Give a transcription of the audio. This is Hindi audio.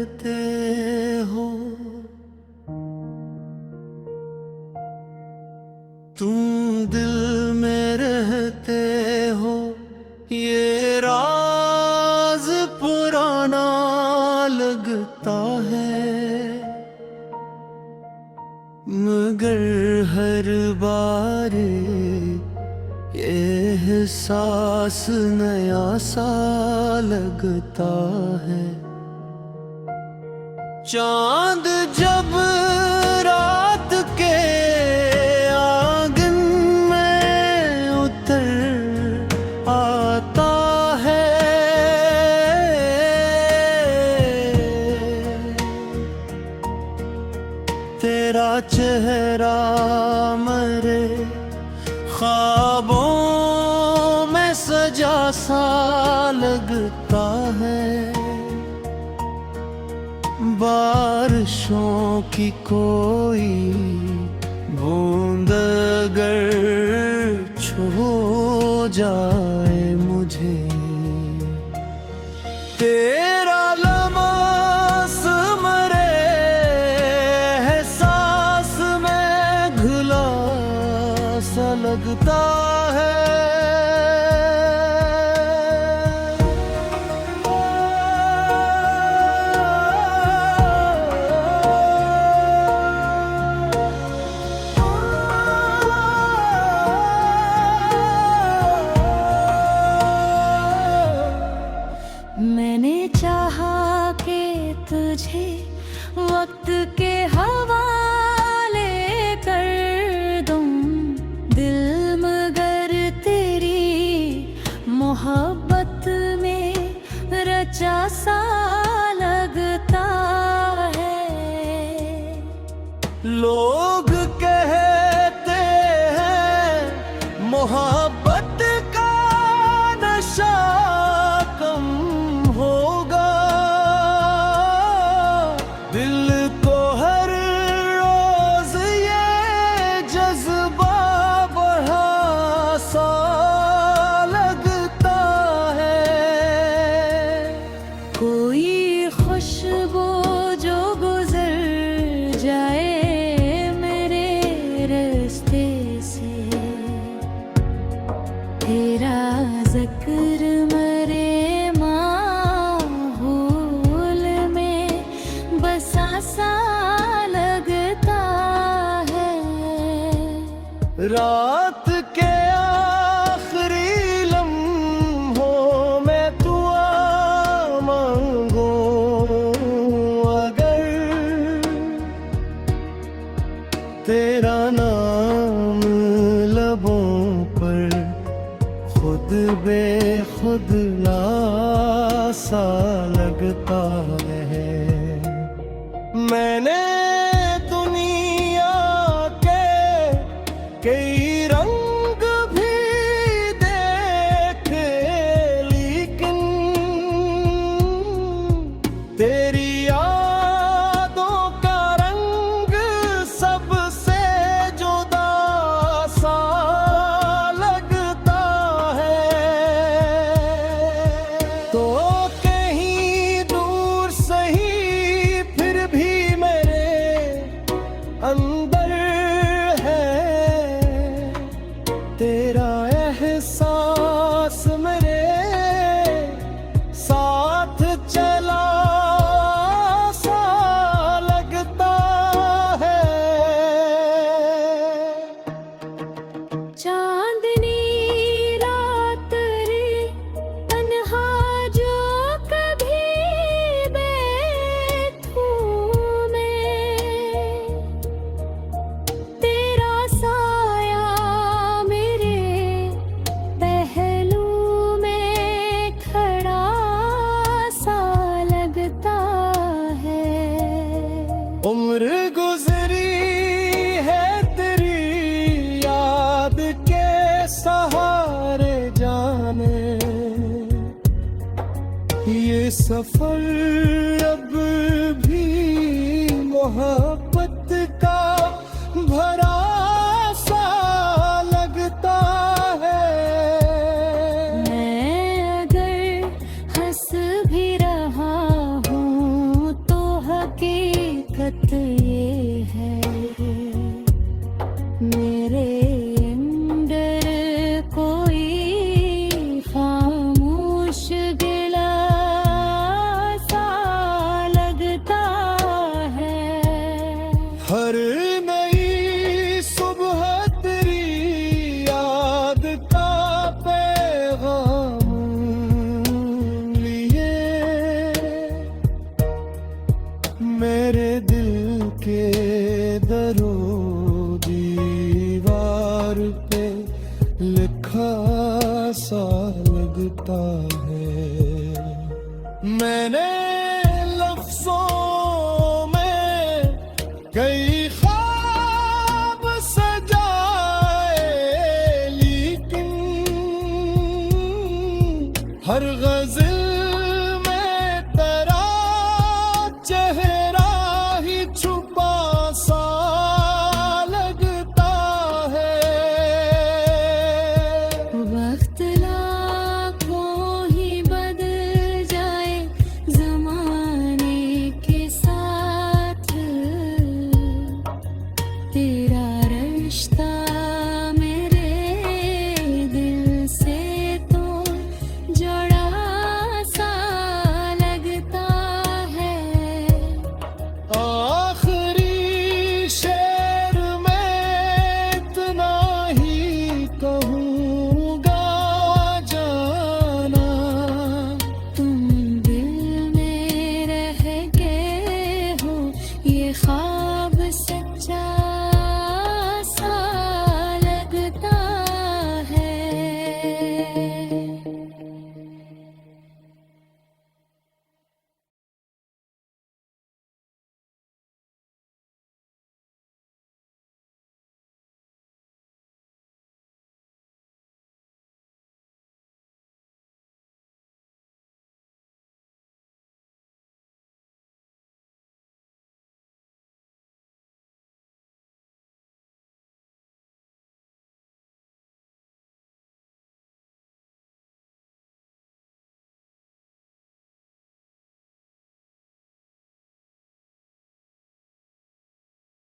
रहते हो, तुम दिल में रहते हो, ये राज पुराना लगता है, मगर हर बार ये एहसास नया सा लगता है। चांद जब रात के आंगन में उतर आता है, तेरा चेहरा मरे ख्वाबों में सजा सा लगता है। बारिशों की कोई बूंद अगर छू जाए मुझे, तेरा लम्स मरे एहसास में घुला सा लगता है। मैंने चाहा कि तुझे वक्त के हवाले कर दूं दिल, मगर तेरी मोहब्बत में रचा सा लगता है। लोग कहते हैं मोहब्बत का नशा कम होगा, दिल को हर रोज ये जज्बा बढ़ा सा लगता है। कोई खुशबू जो गुजर जाए मेरे रास्ते से, तेरा ज़िक्र मरे माहौल में बसा सा लगता है। रात के आखिरी लम्हों में दुआ मांगो अगर, तेरा नाम लबों पर खुद बेखुद ला सा लगता है। मैंने दुनिया के कई रंग भी देखे, लेकिन तेरी यादों का रंग सबसे जुदा सा लगता है। तो कहीं दूर सही फिर भी मेरे अंदर है, तेरा एहसास मेरे साथ चला सा लगता है। चांदनी रात रे तन्हा जो कभी बैठूं मैं, तेरा साया मेरे पहलू में खड़ा सा लगता है। उम्र गुजरी है तेरी याद के सहारे जाने, ये सफर अब भी मोहब्बत का भरा सा लगता है। मैं अगर हंस भी रहा हूँ तो मेरे दिल के दरो दीवार पे लिखा सा लगता है। मैंने लफ्जों